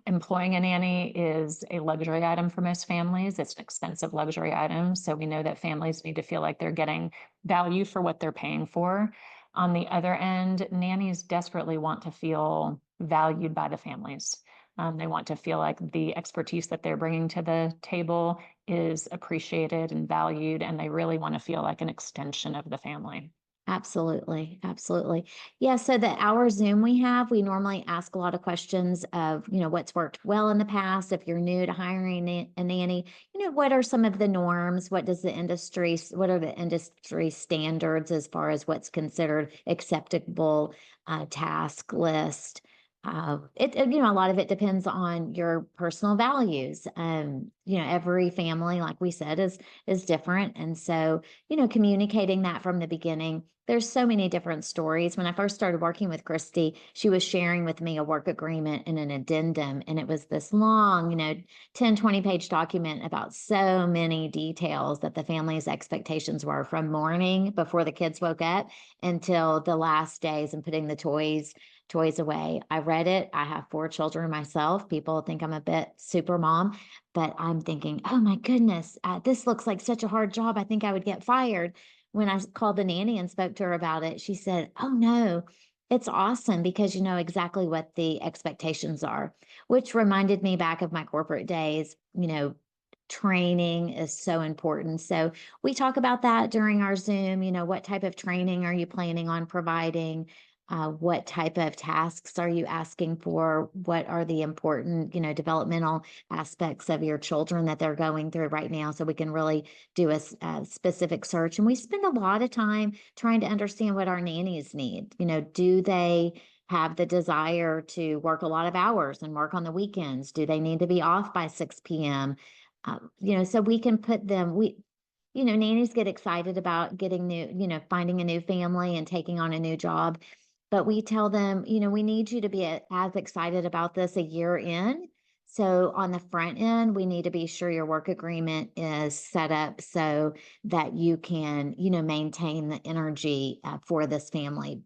Employing a nanny is a luxury item for most families. It's an expensive luxury item. So we know that families need to feel like they're getting value for what they're paying for. On the other end, nannies desperately want to feel valued by the families. They want to feel like the expertise that they're bringing to the table is appreciated and valued, and they really want to feel like an extension of the family. Absolutely, absolutely. Yeah, so the hour Zoom we have, we normally ask a lot of questions of, what's worked well in the past. If you're new to hiring a nanny, what are some of the norms? What are the industry standards as far as what's considered acceptable task list? A lot of it depends on your personal values. Every family, like we said, is different, and so communicating that from the beginning. There's so many different stories. When I first started working with Christy, she was sharing with me a work agreement and an addendum. And it was this long, 10, 20-page document about so many details that the family's expectations were from morning before the kids woke up until the last days and putting the toys away. I read it. I have 4 children myself. People think I'm a bit super mom, but I'm thinking, oh my goodness, this looks like such a hard job. I think I would get fired. When I called the nanny and spoke to her about it, she said, oh no, it's awesome because you know exactly what the expectations are, which reminded me back of my corporate days. Training is so important. So we talk about that during our Zoom. What type of training are you planning on providing? What type of tasks are you asking for? What are the important, developmental aspects of your children that they're going through right now? So we can really do a specific search. And we spend a lot of time trying to understand what our nannies need. Do they have the desire to work a lot of hours and work on the weekends? Do they need to be off by 6 p.m.? So we can put them, nannies get excited about getting finding a new family and taking on a new job. But we tell them, we need you to be as excited about this a year in. So on the front end, we need to be sure your work agreement is set up so that you can, maintain the energy for this family.